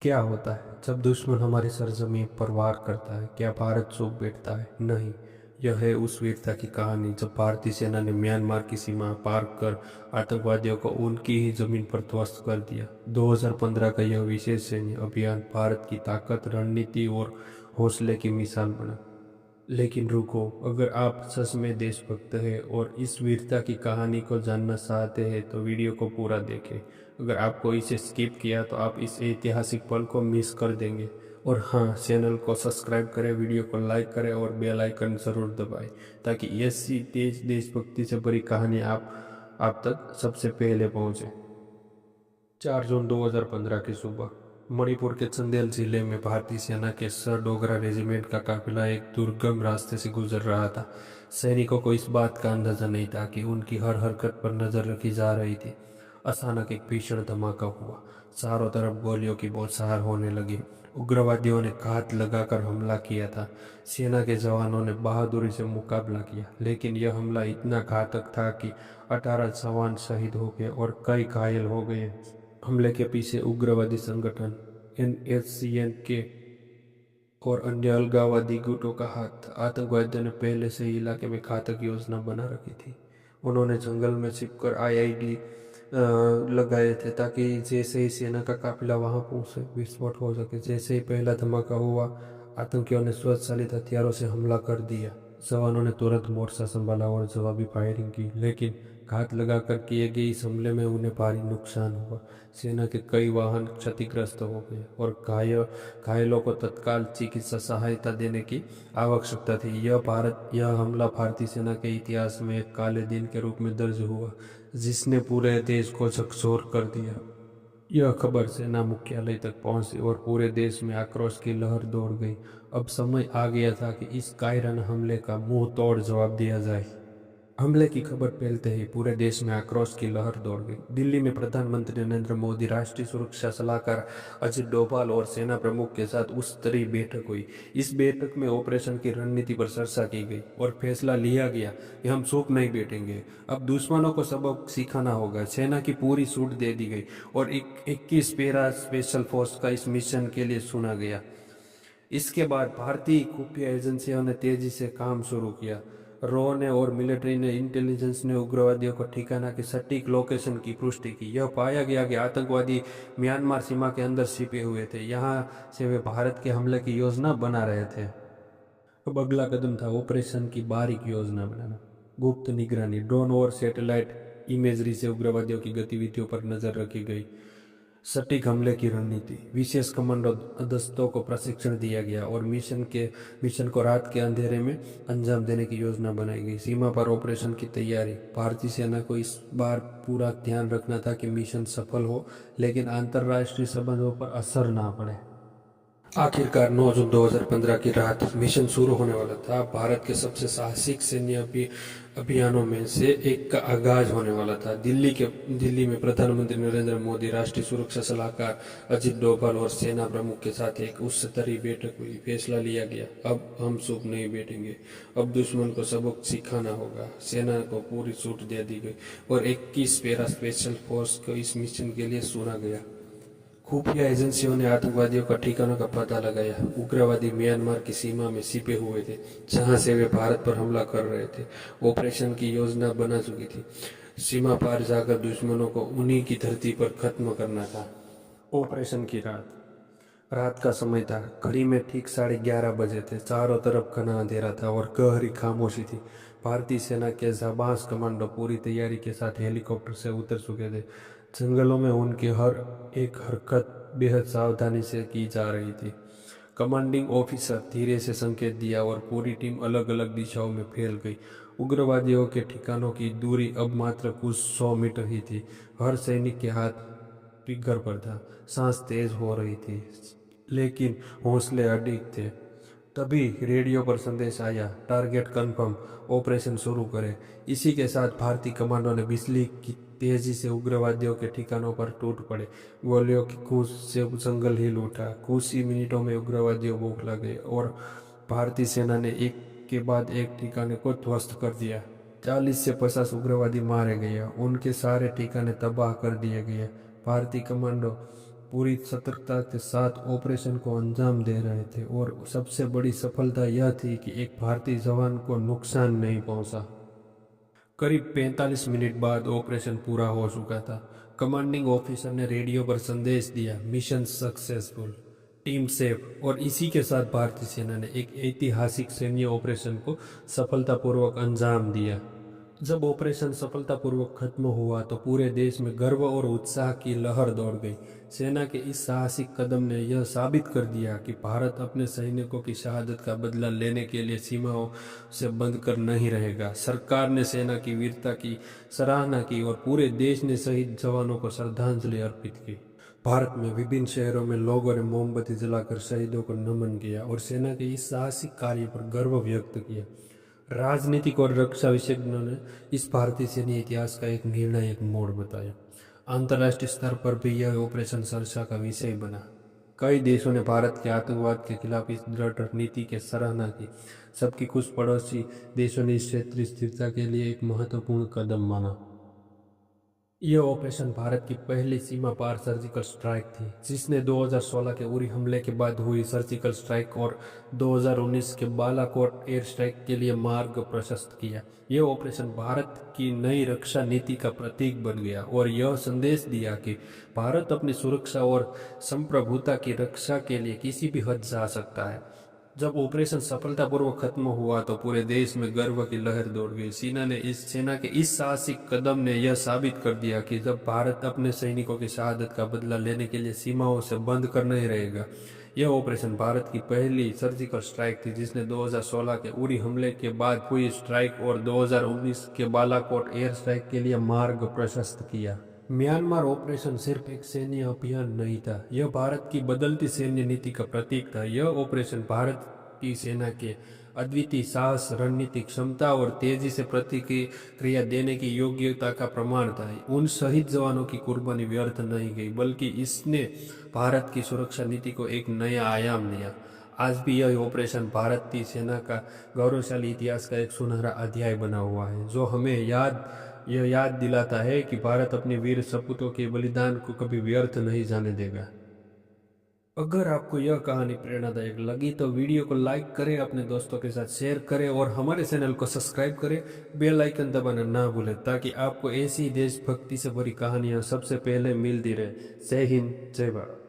क्या होता है जब दुश्मन हमारी सरजमीं पर वार करता है? क्या भारत चुप बैठता है? नहीं। यह है उस वीरता की कहानी जब भारतीय सेना ने म्यांमार की सीमा पार कर आतंकवादियों को उनकी ही जमीन पर ध्वस्त कर दिया। 2015 का यह विशेष सैन्य अभियान भारत की ताकत, रणनीति और हौसले की मिसाल बना। लेकिन रुको, अगर आप सच में देशभक्त हैं और इस वीरता की कहानी को जानना चाहते हैं तो वीडियो को पूरा देखें। अगर आपको इसे स्किप किया तो आप इस ऐतिहासिक पल को मिस कर देंगे। और हाँ, चैनल को सब्सक्राइब करें, वीडियो को लाइक करें और बेल आइकन जरूर दबाएं ताकि ऐसी तेज देशभक्ति से भरी कहानी आप तक सबसे पहले पहुंचे। 4 जून 2015 की सुबह मणिपुर के चंदेल जिले में भारतीय सेना के सर डोगरा रेजिमेंट का काफिला एक दुर्गम रास्ते से गुजर रहा था। सैनिकों को इस बात का अंदाजा नहीं था कि उनकी हर हरकत पर नजर रखी जा रही थी। अचानक एक भीषण धमाका हुआ। चारों तरफ गोलियों की बौछार होने लगी। उग्रवादियों ने घात लगाकर हमला किया था। सेना के जवानों ने बहादुरी से मुकाबला किया, लेकिन यह हमला इतना घातक था कि 18 जवान शहीद हो गए और कई घायल हो गए। हमले के पीछे उग्रवादी संगठन NSCN के और अन्य अलगाववादी गुटों का हाथ था। आतंकवादियों ने पहले से ही इलाके में घातक योजना बना रखी थी। उन्होंने जंगल में छिपकर IED लगाए थे ताकि जैसे ही सेना का काफिला वहां पहुंचे विस्फोट हो सके। जैसे ही पहला धमाका हुआ, आतंकियों ने स्वचालित हथियारों से हमला कर दिया। जवानों ने तुरंत मोर्चा संभाला और जवाबी फायरिंग की, लेकिन घात लगाकर किए गए इस हमले में उन्हें भारी नुकसान हुआ। सेना के कई वाहन क्षतिग्रस्त हो गए और घायलों को तत्काल चिकित्सा सहायता देने की आवश्यकता थी। यह हमला भारतीय सेना के इतिहास में एक काले दिन के रूप में दर्ज हुआ, जिसने पूरे देश को झकझोर कर दिया। यह खबर सेना मुख्यालय तक पहुंची और पूरे देश में आक्रोश की लहर दौड़ गई। अब समय आ गया था कि इस कायरन हमले का मुंह तोड़ जवाब दिया जाए। हमले की खबर फैलते ही पूरे देश में आक्रोश की लहर दौड़ गई। दिल्ली में प्रधानमंत्री नरेंद्र मोदी, राष्ट्रीय सुरक्षा सलाहकार अजित डोभाल और सेना प्रमुख के साथ उच्च स्तरीय बैठक हुई। इस बैठक में ऑपरेशन की रणनीति पर चर्चा की गई और फैसला लिया गया कि हम चुप नहीं बैठेंगे। अब दुश्मनों को सबक सिखाना होगा। सेना की पूरी छूट दे दी गई और 21 पैरा स्पेशल फोर्स का इस मिशन के लिए चुना गया। इसके बाद भारतीय खुफिया एजेंसियों ने तेजी से काम शुरू किया। रॉ ने और मिलिट्री ने इंटेलिजेंस ने उग्रवादियों को ठिकाना की सटीक लोकेशन की पुष्टि की। यह पाया गया कि आतंकवादी म्यांमार सीमा के अंदर छिपे हुए थे। यहाँ से वे भारत के हमले की योजना बना रहे थे। अब अगला कदम था ऑपरेशन की बारीक योजना बनाना। गुप्त निगरानी, ड्रोन और सैटेलाइट इमेजरी से उग्रवादियों की गतिविधियों पर नजर रखी गई। सटीक हमले की रणनीति, विशेष कमांडो दस्तों को प्रशिक्षण दिया गया और मिशन को रात के अंधेरे में अंजाम देने की योजना बनाई गई। सीमा पर ऑपरेशन की तैयारी, भारतीय सेना को इस बार पूरा ध्यान रखना था कि मिशन सफल हो, लेकिन अंतर्राष्ट्रीय संबंधों पर असर ना पड़े। आखिरकार 9 जून 2015 की रात मिशन शुरू होने वाला था। भारत के सबसे साहसिक सैन्य अभियानों में से एक का आगाज होने वाला था। दिल्ली में प्रधानमंत्री नरेंद्र मोदी, राष्ट्रीय सुरक्षा सलाहकार अजित डोभाल और सेना प्रमुख के साथ एक उच्च स्तरीय बैठक हुई। फैसला लिया गया, अब हम चुप नहीं बैठेंगे। अब दुश्मन को सबक सिखाना होगा। सेना को पूरी छूट दे दी गई और 21 पैरा स्पेशल फोर्स को इस मिशन के लिए चुना गया। खुफिया एजेंसियों ने आतंकवादियों का ठिकानों का पता लगाया। उग्रवादी म्यांमार की सीमा में छिपे हुए थे, जहां से वे भारत पर हमला कर रहे थे। ऑपरेशन की योजना बना चुकी थी। सीमा पार जाकर दुश्मनों को उन्हीं की धरती पर खत्म करना था। ऑपरेशन की रात रात का समय था। घड़ी में ठीक 11:30 बजे थे। चारों तरफ घना अंधेरा था और गहरी खामोशी थी। भारतीय सेना के जाबाज कमांडो पूरी तैयारी के साथ हेलीकॉप्टर से उतर चुके थे। जंगलों में उनकी हर एक हरकत बेहद सावधानी से की जा रही थी। कमांडिंग ऑफिसर धीरे से संकेत दिया और पूरी टीम अलग अलग दिशाओं में फैल गई। उग्रवादियों के ठिकानों की दूरी अब मात्र कुछ 100 मीटर ही थी। हर सैनिक के हाथ ट्रिगर पर था। सांस तेज हो रही थी, लेकिन हौसले अडिग थे। तभी रेडियो पर संदेश आया, टारगेट कंफर्म, ऑपरेशन शुरू करें। इसी के साथ भारतीय कमांडो ने बिजली की तेजी से उग्रवादियों के ठिकानों पर टूट पड़े। गोलियों की गूंज से जंगल हिल उठा। कुछ ही मिनटों में उग्रवादियों बौखला गए और भारतीय सेना ने एक के बाद एक ठिकाने को ध्वस्त कर दिया। 40 से 50 उग्रवादी मारे गए। उनके सारे ठिकाने तबाह कर दिए गए। भारतीय कमांडो पूरी सतर्कता के साथ ऑपरेशन को अंजाम दे रहे थे और सबसे बड़ी सफलता यह थी कि एक भारतीय जवान को नुकसान नहीं पहुंचा। करीब 45 मिनट बाद ऑपरेशन पूरा हो चुका था। कमांडिंग ऑफिसर ने रेडियो पर संदेश दिया, मिशन सक्सेसफुल, टीम सेफ, और इसी के साथ भारतीय सेना ने एक ऐतिहासिक सैन्य ऑपरेशन को सफलतापूर्वक अंजाम दिया। जब ऑपरेशन सफलतापूर्वक खत्म हुआ तो पूरे देश में गर्व और उत्साह की लहर दौड़ गई। सेना के इस साहसिक कदम ने यह साबित कर दिया कि भारत अपने सैनिकों की शहादत का बदला लेने के लिए सीमाओं से बंद कर नहीं रहेगा। सरकार ने सेना की वीरता की सराहना की और पूरे देश ने शहीद जवानों को श्रद्धांजलि अर्पित की। भारत में विभिन्न शहरों में लोगों ने मोमबत्ती जलाकर शहीदों को नमन किया और सेना के इस साहसिक कार्य पर गर्व व्यक्त किया। राजनीतिक और रक्षा विशेषज्ञों ने इस भारतीय सैन्य इतिहास का एक निर्णायक मोड़ बताया। अंतर्राष्ट्रीय स्तर पर भी यह ऑपरेशन चर्चा का विषय बना। कई देशों ने भारत के आतंकवाद के खिलाफ इस दृढ़ नीति की सराहना की, जबकि कुछ पड़ोसी देशों ने इस क्षेत्रीय स्थिरता के लिए एक महत्वपूर्ण कदम माना। यह ऑपरेशन भारत की पहली सीमा पार सर्जिकल स्ट्राइक थी, जिसने 2016 के उरी हमले के बाद हुई सर्जिकल स्ट्राइक और 2019 के बालाकोट एयर स्ट्राइक के लिए मार्ग प्रशस्त किया। यह ऑपरेशन भारत की नई रक्षा नीति का प्रतीक बन गया और यह संदेश दिया कि भारत अपनी सुरक्षा और संप्रभुता की रक्षा के लिए किसी भी हद जा सकता है। जब ऑपरेशन सफलतापूर्वक खत्म हुआ तो पूरे देश में गर्व की लहर दौड़ गई। सेना के इस साहसिक कदम ने यह साबित कर दिया कि जब भारत अपने सैनिकों की शहादत का बदला लेने के लिए सीमाओं से बंद कर नहीं रहेगा। यह ऑपरेशन भारत की पहली सर्जिकल स्ट्राइक थी, जिसने 2016 के उरी हमले के बाद हुई स्ट्राइक और 2019 के बालाकोट एयर स्ट्राइक के लिए मार्ग प्रशस्त किया। म्यांमार ऑपरेशन सिर्फ एक सैन्य अभियान नहीं था, यह भारत की बदलती सैन्य नीति का प्रतीक था। यह ऑपरेशन भारत की सेना के अद्वितीय साहस, रणनीतिक क्षमता और तेजी से प्रतिक्रिया देने की योग्यता का प्रमाण था। उन शहीद जवानों की कुर्बानी व्यर्थ नहीं गई, बल्कि इसने भारत की सुरक्षा नीति को एक नया आयाम दिया। आज भी यह ऑपरेशन भारतीय सेना का गौरवशाली इतिहास का एक सुनहरा अध्याय बना हुआ है, जो हमें यह याद दिलाता है कि भारत अपने वीर सपूतों के बलिदान को कभी व्यर्थ नहीं जाने देगा। अगर आपको यह कहानी प्रेरणादायक लगी तो वीडियो को लाइक करें, अपने दोस्तों के साथ शेयर करें और हमारे चैनल को सब्सक्राइब करें। बेल आइकन दबाना ना भूलें ताकि आपको ऐसी देशभक्ति से भरी कहानियाँ सबसे पहले मिलती रहे। जय हिंद, जय भारत।